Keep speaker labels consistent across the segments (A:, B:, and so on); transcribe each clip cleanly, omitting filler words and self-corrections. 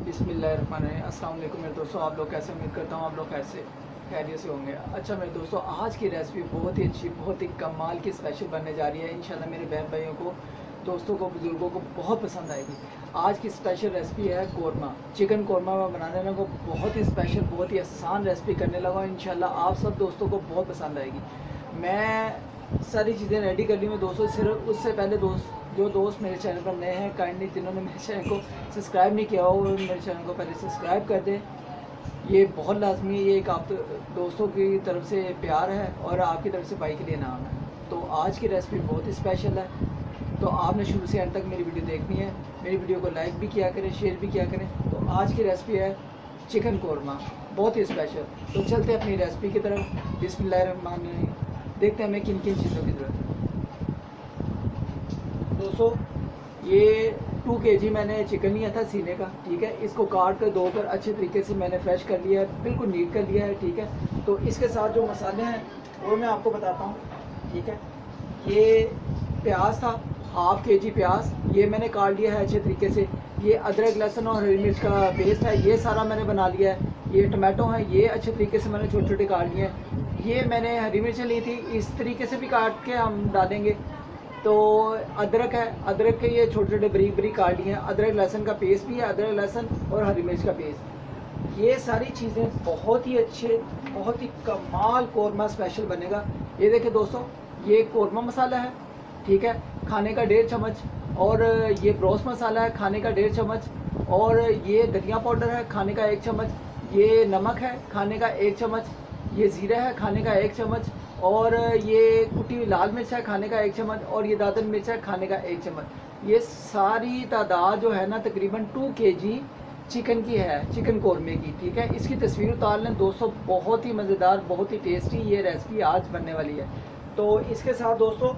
A: बिस्मिल्लाहिर्रहमानिर्रहीम। अस्सलाम वालेकुम मेरे दोस्तों, आप लोग कैसे? उम्मीद करता हूँ आप लोग कैसे खैरियत से होंगे। अच्छा मेरे दोस्तों, आज की रेसिपी बहुत ही अच्छी, बहुत ही कमाल की स्पेशल बनने जा रही है। इंशाल्लाह मेरे बहन भाइयों को, दोस्तों को, बुज़ुर्गों को बहुत पसंद आएगी। आज की स्पेशल रेसिपी है कौरमा, चिकन कौरमा। मैं बनाने लगा बहुत ही स्पेशल, बहुत ही आसान रेसिपी करने लगा। इंशाल्लाह आप सब दोस्तों को बहुत पसंद आएगी। मैं सारी चीज़ें रेडी कर ली मैं दोस्तों। सिर्फ उससे पहले जो दोस्त मेरे चैनल पर नए हैं, काइंडली जिन्होंने मेरे चैनल को सब्सक्राइब नहीं किया हो, मेरे चैनल को पहले सब्सक्राइब कर दें। ये बहुत लाजमी है, ये एक आप दोस्तों की तरफ से प्यार है और आपकी तरफ से भाई के लिए नाम है। तो आज की रेसिपी बहुत ही स्पेशल है, तो आपने शुरू से एंड तक मेरी वीडियो देखनी है। मेरी वीडियो को लाइक भी किया करें, शेयर भी किया करें। तो आज की रेसिपी है चिकन कौरमा, बहुत ही स्पेशल। तो चलते हैं अपनी रेसिपी की तरफ। बिस्मिल्लाहिर्रहमानिर्रहीम। देखते हैं हमें किन किन चीज़ों की ज़रूरत है। दोस्तों ये 2 kg मैंने चिकन लिया था सीने का, ठीक है। इसको काट कर धोकर अच्छे तरीके से मैंने फ्रेश कर लिया है, बिल्कुल नीट कर लिया है, ठीक है। तो इसके साथ जो मसाले हैं वो मैं आपको बताता हूँ, ठीक है। ये प्याज था, 1/2 kg प्याज, ये मैंने काट लिया है अच्छे तरीके से। ये अदरक लहसुन और हरी मिर्च का पेस्ट है, ये सारा मैंने बना लिया है। ये टमाटो हैं, ये अच्छे तरीके से मैंने छोटे छोटे काट लिए हैं। ये मैंने हरी मिर्चें ली थी, इस तरीके से भी काट के हम डालेंगे। तो अदरक है, अदरक के ये छोटे छोटे बारीक बारीक काट लिए हैं। अदरक लहसुन का पेस्ट भी है, अदरक लहसुन और हरी मिर्च का पेस्ट। ये सारी चीज़ें बहुत ही अच्छे, बहुत ही कमाल कौरमा स्पेशल बनेगा। ये देखिए दोस्तों, ये कौरमा मसाला है, ठीक है, खाने का 1.5 चम्मच। और ये ब्रोस मसाला है, खाने का 1.5 चम्मच। और ये धनिया पाउडर है, खाने का 1 चम्मच। ये नमक है, खाने का 1 चम्मच। ये ज़ीरा है, खाने का 1 चम्मच। और ये कुटी हुई लाल मिर्च है, खाने का 1 चम्मच। और ये दादन मिर्च है, खाने का 1 चम्मच। ये सारी तादाद जो है ना तकरीबन 2 kg चिकन की है, चिकन कौरमे की, ठीक है। इसकी तस्वीर उतार लें दोस्तों, बहुत ही मज़ेदार, बहुत ही टेस्टी ये रेसिपी आज बनने वाली है। तो इसके साथ दोस्तों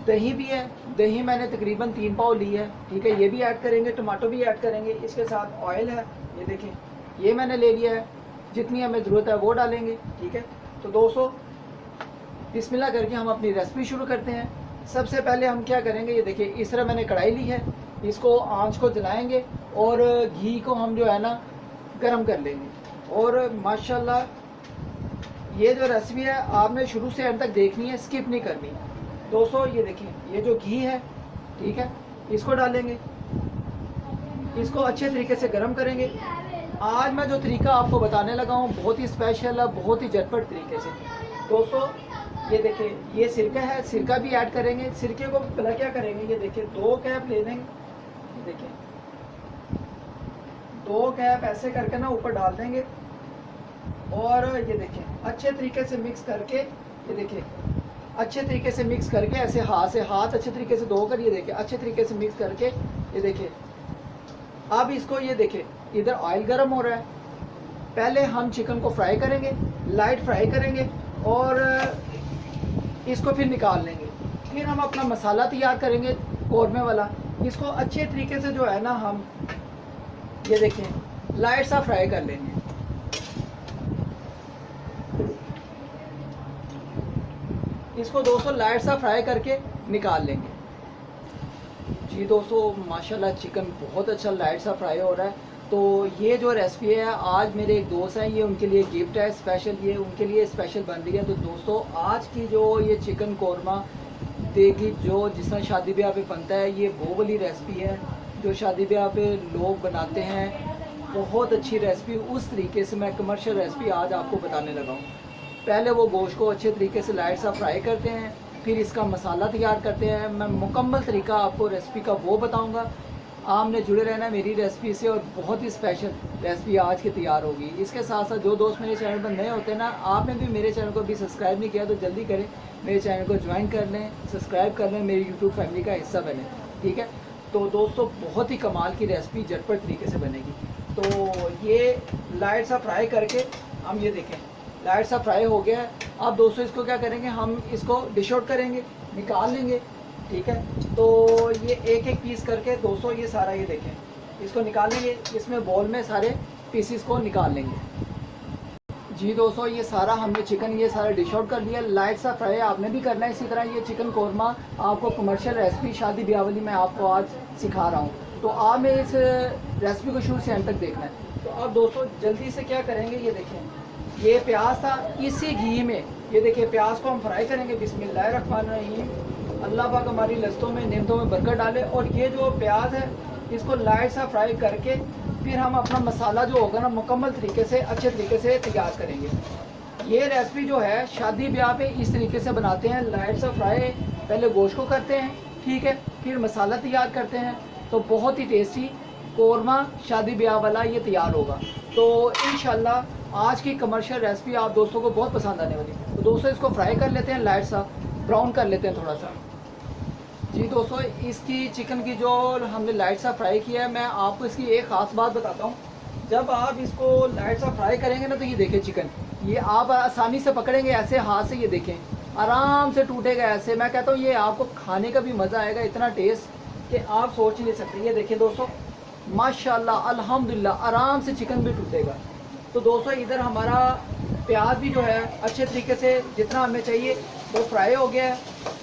A: दही भी है, दही मैंने तकरीबन 3 पाव ली है, ठीक है। ये भी ऐड करेंगे, टमाटो भी ऐड करेंगे। इसके साथ ऑयल है, ये देखें, ये मैंने ले लिया है। जितनी हमें ज़रूरत है वो डालेंगे, ठीक है। तो दोस्तों बिस्मिल्लाह करके हम अपनी रेसिपी शुरू करते हैं। सबसे पहले हम क्या करेंगे, ये देखिए इस तरह मैंने कढ़ाई ली है, इसको आंच को जलाएंगे और घी को हम जो है ना गरम कर लेंगे। और माशाल्लाह ये जो रेसिपी है आपने शुरू से एंड तक देखनी है, स्किप नहीं करनी दोस्तों। ये देखिए, ये जो घी है, ठीक है, इसको डालेंगे, इसको अच्छे तरीके से गरम करेंगे। आज मैं जो तरीका आपको बताने लगा हूँ बहुत ही स्पेशल है, बहुत ही झटपट तरीके से दोस्तों। ये देखिए, ये सिरका है, सिरका भी ऐड करेंगे। सिरके को पहले क्या करेंगे, ये देखिए 2 कैप ले लेंगे, ये देखिए 2 कैप ऐसे करके ना ऊपर डाल देंगे। और ये देखिए अच्छे तरीके से मिक्स करके, ये देखिए अच्छे तरीके से मिक्स करके ऐसे हाथ अच्छे तरीके से धोकर, ये देखिए अच्छे तरीके से मिक्स करके, ये देखिए। अब इसको ये देखिए इधर ऑयल गर्म हो रहा है, पहले हम चिकन को फ्राई करेंगे, लाइट फ्राई करेंगे और इसको फिर निकाल लेंगे। फिर हम अपना मसाला तैयार करेंगे कौरमे वाला। इसको अच्छे तरीके से जो है ना हम, ये देखें, लाइट सा फ्राई कर लेंगे। इसको दोस्तों लाइट सा फ्राई करके निकाल लेंगे। जी दोस्तों माशाल्लाह चिकन बहुत अच्छा लाइट सा फ्राई हो रहा है। तो ये जो रेसिपी है आज मेरे एक दोस्त हैं, ये उनके लिए गिफ्ट है स्पेशल, ये उनके लिए स्पेशल बन रही है। तो दोस्तों आज की जो ये चिकन कौरमा देगी, जो जिस तरह शादी ब्याह पे बनता है, ये वो वाली रेसिपी है जो शादी ब्याह पे लोग बनाते हैं। बहुत अच्छी रेसिपी, उस तरीके से मैं कमर्शियल रेसिपी आज आपको बताने लगा हूँ। पहले वो गोश्त को अच्छे तरीके से लाइट सा फ्राई करते हैं, फिर इसका मसाला तैयार करते हैं। मैं मुकम्मल तरीका आपको रेसिपी का वो बताऊंगा। आपने जुड़े रहना है मेरी रेसिपी से, और बहुत ही स्पेशल रेसिपी आज की तैयार होगी। इसके साथ साथ जो दोस्त मेरे चैनल पर नए होते हैं ना, आपने भी मेरे चैनल को भी सब्सक्राइब नहीं किया तो जल्दी करें, मेरे चैनल को ज्वाइन कर लें, सब्सक्राइब कर लें, मेरी यूट्यूब फैमिली का हिस्सा बने, ठीक है। तो दोस्तों बहुत ही कमाल की रेसिपी झटपट तरीके से बनेगी। तो ये लाइट सा फ्राई करके हम, ये देखें लाइट सा फ्राई हो गया है। अब दोस्तों इसको क्या करेंगे, हम इसको डिश आउट करेंगे, निकाल लेंगे, ठीक है। तो ये एक एक पीस करके दोस्तों, ये सारा ये देखें, इसको निकाल लेंगे, इसमें बोल में सारे पीसीस को निकाल लेंगे। जी दोस्तों ये सारा हमने चिकन ये सारा डिश आउट कर लिया, लाइट सा फ्राई आपने भी करना है। इसी तरह ये चिकन कौरमा आपको कमर्शियल रेसिपी शादी ब्याह वाली मैं आपको आज सिखा रहा हूँ। तो आपने इस रेसिपी को शुरू से एंड तक देखना है। तो अब दोस्तों जल्दी से क्या करेंगे, ये देखें ये प्याज था, इसी घी में ये देखिए प्याज को हम फ्राई करेंगे। बिस्मिल्लाहिर्रहमानिर्रहीम। अल्लाह पाक हमारी लस्तों में नेमतों में बरकत डाले। और ये जो प्याज है इसको लाइट सा फ्राई करके फिर हम अपना मसाला जो होगा ना मुकम्मल तरीके से अच्छे तरीके से तैयार करेंगे। ये रेसिपी जो है शादी ब्याह पे इस तरीके से बनाते हैं, लाइट सा फ्राई पहले गोश्त को करते हैं, ठीक है, फिर मसाला तैयार करते हैं, तो बहुत ही टेस्टी कौरमा शादी ब्याह वाला ये तैयार होगा। तो इंशाल्लाह आज की कमर्शियल रेसिपी आप दोस्तों को बहुत पसंद आने वाली। तो दोस्तों इसको फ्राई कर लेते हैं, लाइट सा ब्राउन कर लेते हैं थोड़ा सा। जी दोस्तों इसकी चिकन की जो हमने लाइट सा फ्राई किया है, मैं आपको इसकी एक ख़ास बात बताता हूँ। जब आप इसको लाइट सा फ्राई करेंगे ना तो ये देखें चिकन, ये आप आसानी से पकड़ेंगे ऐसे हाथ से, ये देखें आराम से टूटेगा ऐसे। मैं कहता हूँ ये आपको खाने का भी मज़ा आएगा, इतना टेस्ट कि आप सोच ही नहीं सकते। ये देखें दोस्तों माशाल्लाह अल्हम्दुलिल्लाह आराम से चिकन भी टूटेगा। तो दोस्तों इधर हमारा प्याज भी जो है अच्छे तरीके से जितना हमें चाहिए वो फ्राई हो गया है,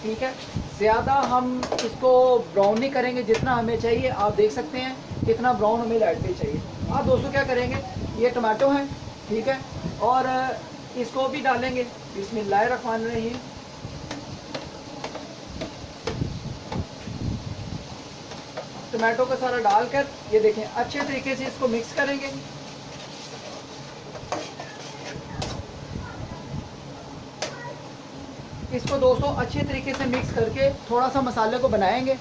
A: ठीक है। ज़्यादा हम इसको ब्राउन नहीं करेंगे, जितना हमें चाहिए आप देख सकते हैं कितना ब्राउन हमें लाइट पे चाहिए। आप दोस्तों क्या करेंगे, ये टमाटो है, ठीक है, और इसको भी डालेंगे। बिस्मिल्लाहिर्रहमानिर्रहीम। टमाटो का सारा डालकर ये देखें अच्छे तरीके से इसको मिक्स करेंगे। इसको दोस्तों अच्छे तरीके से मिक्स करके थोड़ा सा मसाले को बनाएंगे।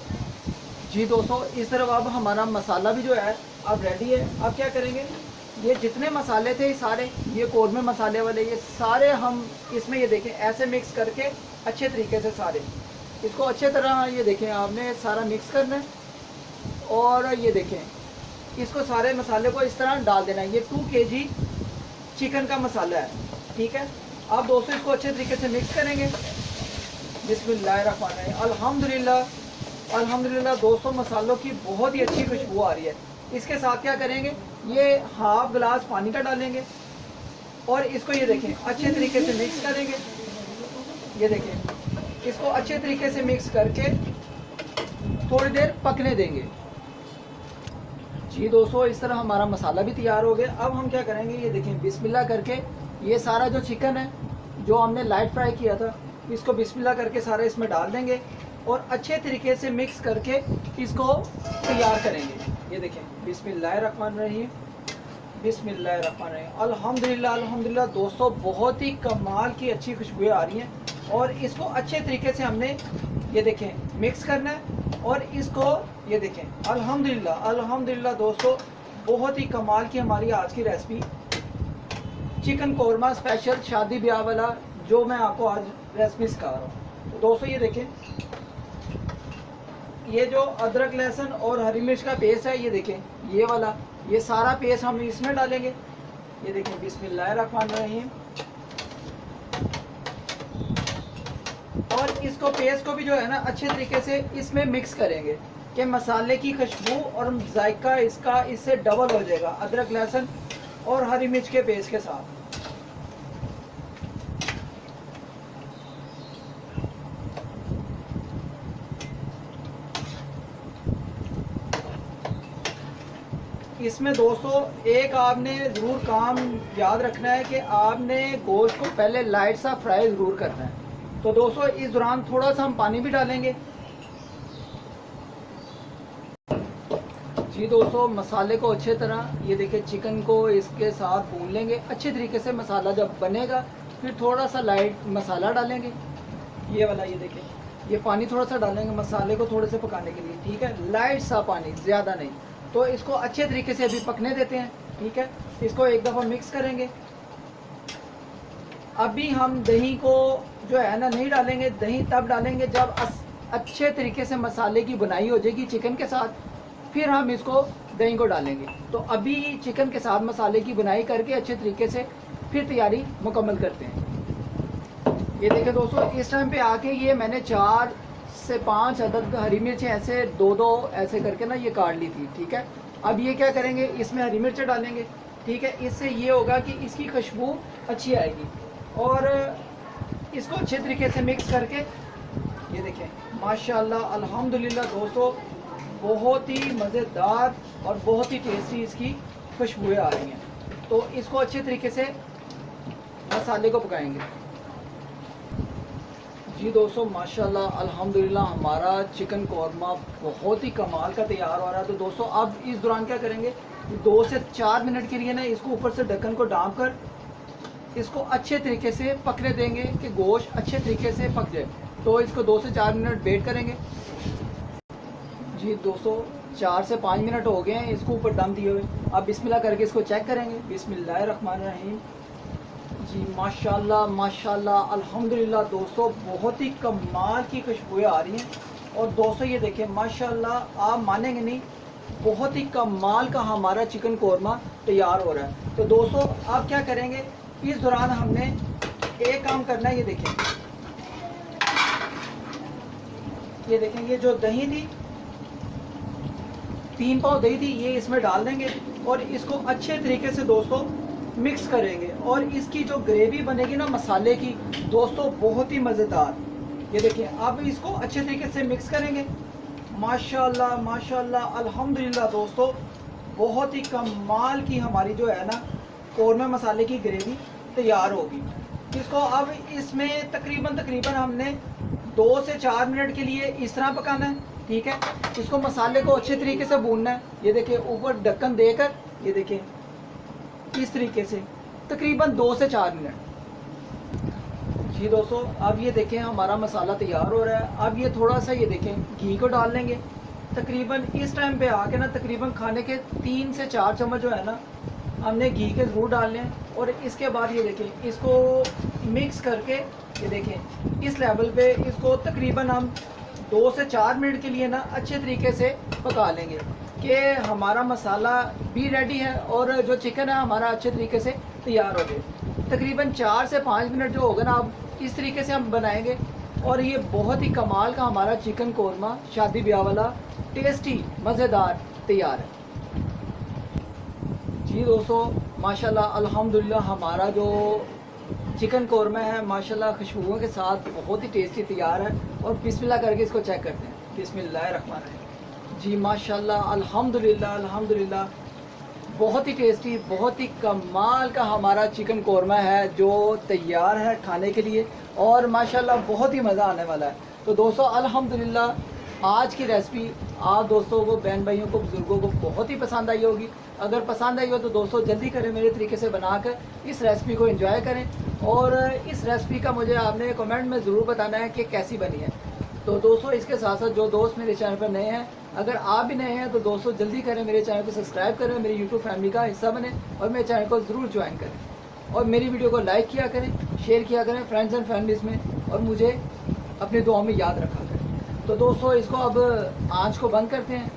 A: जी दोस्तों इस तरफ अब हमारा मसाला भी जो है अब रेडी है। अब क्या करेंगे, ये जितने मसाले थे सारे, ये कौरमे मसाले वाले, ये सारे हम इसमें ये देखें ऐसे मिक्स करके अच्छे तरीके से सारे इसको अच्छे तरह ये देखें आपने सारा मिक्स करना है। और ये देखें इसको सारे मसाले को इस तरह डाल देना है। ये 2 kg चिकन का मसाला है, ठीक है। अब दोस्तों इसको अच्छे तरीके से मिक्स करेंगे। बिस्मिल्लाहिर्रहमानिर्रहीम। अल्हम्दुलिल्लाह अल्हम्दुलिल्लाह दोस्तों मसालों की बहुत ही अच्छी खुशबू आ रही है। इसके साथ क्या करेंगे, ये हाफ गिलास पानी का डालेंगे और इसको ये देखें अच्छे तरीके से मिक्स करेंगे। ये देखें इसको अच्छे तरीके से मिक्स करके थोड़ी देर पकने देंगे। जी दोस्तों इस तरह हमारा मसाला भी तैयार हो गया। अब हम क्या करेंगे, ये देखें बिस्मिल्लाह करके ये सारा जो चिकन है जो हमने लाइट फ्राई किया था इसको बिस्मिल्लाह करके सारा इसमें डाल देंगे और अच्छे तरीके से मिक्स करके इसको तैयार करेंगे। ये देखें बिस्मिल्लाहिर्रहमानिर्रहीम। बिस्मिल्लाहिर्रहमानिर्रहीम। अल्हम्दुलिल्लाह अल्हम्दुलिल्लाह दोस्तों बहुत ही कमाल की अच्छी खुशबुएं आ रही हैं। और इसको अच्छे तरीके से हमने ये देखें मिक्स करना है और इसको ये देखें अल्हम्दुलिल्लाह अल्हम्दुलिल्लाह दोस्तों बहुत ही कमाल की हमारी आज की रेसिपी चिकन कौरमा स्पेशल शादी ब्याह वाला जो मैं आपको आज रेसिपी सिखा रहा हूँ। तो दोस्तों ये देखें ये जो अदरक लहसुन और हरी मिर्च का पेस्ट है, ये देखें ये वाला, ये सारा पेस्ट हम इसमें डालेंगे। ये देखें बिस्मिल्लाहिर्रहमानिर्रहीम। और इसको पेस्ट को भी जो है ना अच्छे तरीके से इसमें मिक्स करेंगे कि मसाले की खुशबू और जायका इसका इससे डबल हो जाएगा अदरक लहसुन और हरी मिर्च के पेस्ट के साथ। इसमें दोस्तों एक आपने ज़रूर काम याद रखना है कि आपने गोश्त को पहले लाइट सा फ्राई ज़रूर करना है। तो दोस्तों इस दौरान थोड़ा सा हम पानी भी डालेंगे। जी दोस्तों मसाले को अच्छे तरह ये देखिए चिकन को इसके साथ भून लेंगे अच्छे तरीके से। मसाला जब बनेगा फिर थोड़ा सा लाइट मसाला डालेंगे, ये वाला, ये देखिए ये पानी थोड़ा सा डालेंगे मसाले को थोड़े से पकाने के लिए, ठीक है, लाइट सा पानी, ज़्यादा नहीं। तो इसको अच्छे तरीके से अभी पकने देते हैं, ठीक है। इसको एक दफ़ा मिक्स करेंगे। अभी हम दही को जो है ना नहीं डालेंगे, दही तब डालेंगे जब अच्छे तरीके से मसाले की बुनाई हो जाएगी चिकन के साथ, फिर हम इसको दही को डालेंगे। तो अभी चिकन के साथ मसाले की बुनाई करके अच्छे तरीके से फिर तैयारी मुकम्मल करते हैं। ये देखें दोस्तों इस टाइम पे आके ये मैंने 4 से 5 अदद हरी मिर्चें ऐसे 2-2 ऐसे करके ना ये काट ली थी, ठीक है। अब ये क्या करेंगे, इसमें हरी मिर्चें डालेंगे, ठीक है। इससे ये होगा कि इसकी खुशबू अच्छी आएगी। और इसको अच्छे तरीके से मिक्स करके ये देखें माशाल्लाह अल्हम्दुलिल्लाह दोस्तों बहुत ही मज़ेदार और बहुत ही टेस्टी इसकी खुशबुएं आ रही हैं। तो इसको अच्छे तरीके से मसाले को पकाएंगे। जी दोस्तों, माशाल्लाह अल्हम्दुलिल्लाह हमारा चिकन कौरमा बहुत ही कमाल का तैयार हो रहा है। तो दोस्तों अब इस दौरान क्या करेंगे, 2 से 4 मिनट के लिए ना इसको ऊपर से ढक्कन को ढाँप कर इसको अच्छे तरीके से पकने देंगे कि गोश्त अच्छे तरीके से पक जाए। तो इसको 2 से 4 मिनट वेट करेंगे। जी दोस्तों 4 से 5 मिनट हो गए हैं इसको ऊपर दम दिए हुए। अब बिस्मिल्लाह करके इसको चेक करेंगे। बिस्मिल्लाहिर्रहमानिर्रहीम। जी माशाल्लाह माशाल्लाह अल्हम्दुलिल्लाह दोस्तों बहुत ही कमाल की खुशबुएं आ रही हैं। और दोस्तों ये देखें माशाल्लाह, आप मानेंगे नहीं, बहुत ही कमाल का हमारा चिकन कौरमा तैयार हो रहा है। तो दोस्तों आप क्या करेंगे, इस दौरान हमने एक काम करना है। ये देखें ये जो दही थी, 3 पाव दही थी, ये इसमें डाल देंगे और इसको अच्छे तरीके से दोस्तों मिक्स करेंगे। और इसकी जो ग्रेवी बनेगी ना मसाले की दोस्तों बहुत ही मज़ेदार। ये देखिए अब इसको अच्छे तरीके से मिक्स करेंगे। माशाल्लाह माशाल्लाह अल्हम्दुलिल्लाह दोस्तों बहुत ही कमाल की हमारी जो है ना कौरमा मसाले की ग्रेवी तैयार होगी। इसको अब इसमें तकरीबन हमने 2 से 4 मिनट के लिए इस तरह पकाना है, ठीक है। इसको मसाले को अच्छे तरीके से भूनना है। ये देखिए ऊपर ढक्कन देकर, ये देखिए इस तरीके से तकरीबन 2 से 4 मिनट। जी दोस्तों अब ये देखें हमारा मसाला तैयार हो रहा है। अब ये थोड़ा सा ये देखें घी को डाल लेंगे। तकरीबन इस टाइम पे आके ना तकरीबन खाने के 3 से 4 चम्मच जो है ना हमने घी के ज़रूर डालने हैं। और इसके बाद ये देखें इसको मिक्स करके, ये देखें इस लेवल पे इसको तकरीबन हम 2 से 4 मिनट के लिए ना अच्छे तरीके से पका लेंगे कि हमारा मसाला भी रेडी है और जो चिकन है हमारा अच्छे तरीके से तैयार हो जाए। तकरीबन 4 से 5 मिनट जो होगा ना अब इस तरीके से हम बनाएंगे और ये बहुत ही कमाल का हमारा चिकन कौरमा शादी ब्याह वाला टेस्टी मज़ेदार तैयार है। जी दोस्तों माशाल्लाह अल्हम्दुलिल्लाह हमारा जो चिकन कौरमा है माशाल्लाह खुशबुओं के साथ बहुत ही टेस्टी तैयार है। और बिस्मिल्लाह करके इसको चेक करते हैं। बिस्मिल्लाहिर्रहमानिर्रहीम। जी माशाल्लाह अल्हम्दुलिल्लाह अल्हम्दुलिल्लाह बहुत ही टेस्टी, बहुत ही कमाल का हमारा चिकन कौरमा है जो तैयार है खाने के लिए। और माशाल्लाह बहुत ही मज़ा आने वाला है। तो दोस्तों अल्हम्दुलिल्लाह आज की रेसिपी आप दोस्तों को, बहन भाइयों को, बुज़ुर्गों को बहुत ही पसंद आई होगी। अगर पसंद आई हो तो दोस्तों जल्दी करें, मेरे तरीके से बनाकर इस रेसिपी को एंजॉय करें। और इस रेसिपी का मुझे आपने कमेंट में ज़रूर बताना है कि कैसी बनी है। तो दोस्तों इसके साथ साथ जो दोस्त मेरे चैनल पर नए हैं, अगर आप भी नए हैं तो दोस्तों जल्दी करें, मेरे चैनल को सब्सक्राइब करें, मेरी यूट्यूब फैमिली का हिस्सा बने और मेरे चैनल को ज़रूर ज्वाइन करें। और मेरी वीडियो को लाइक किया करें, शेयर किया करें फ्रेंड्स एंड फैमिलीज़ में, और मुझे अपनी दुआओं में याद रखा करें। तो दोस्तों इसको अब आँच को बंद करते हैं।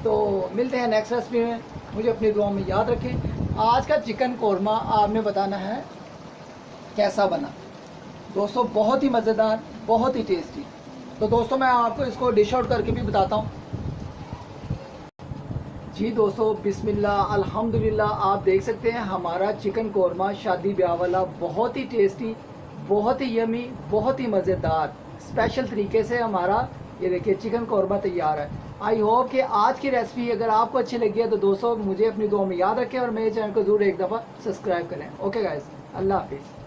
A: तो मिलते हैं नेक्स्ट रेसिपी में। मुझे अपनी दुआओं में याद रखें। आज का चिकन कौरमा आपने बताना है कैसा बना। दोस्तों बहुत ही मज़ेदार, बहुत ही टेस्टी। तो दोस्तों मैं आपको इसको डिश आउट करके भी बताता हूँ। जी दोस्तों बिस्मिल्लाह अल्हम्दुलिल्लाह, आप देख सकते हैं हमारा चिकन कौरमा शादी ब्याह वाला बहुत ही टेस्टी, बहुत ही यमी, बहुत ही मज़ेदार स्पेशल तरीके से हमारा ये देखिए चिकन कौरमा तैयार है। आई होप कि आज की रेसिपी अगर आपको अच्छी लगी है तो दोस्तों मुझे अपनी दुआ में याद रखें और मेरे चैनल को ज़रूर एक दफ़ा सब्सक्राइब करें। ओके गाइस, अल्लाह हाफिज़।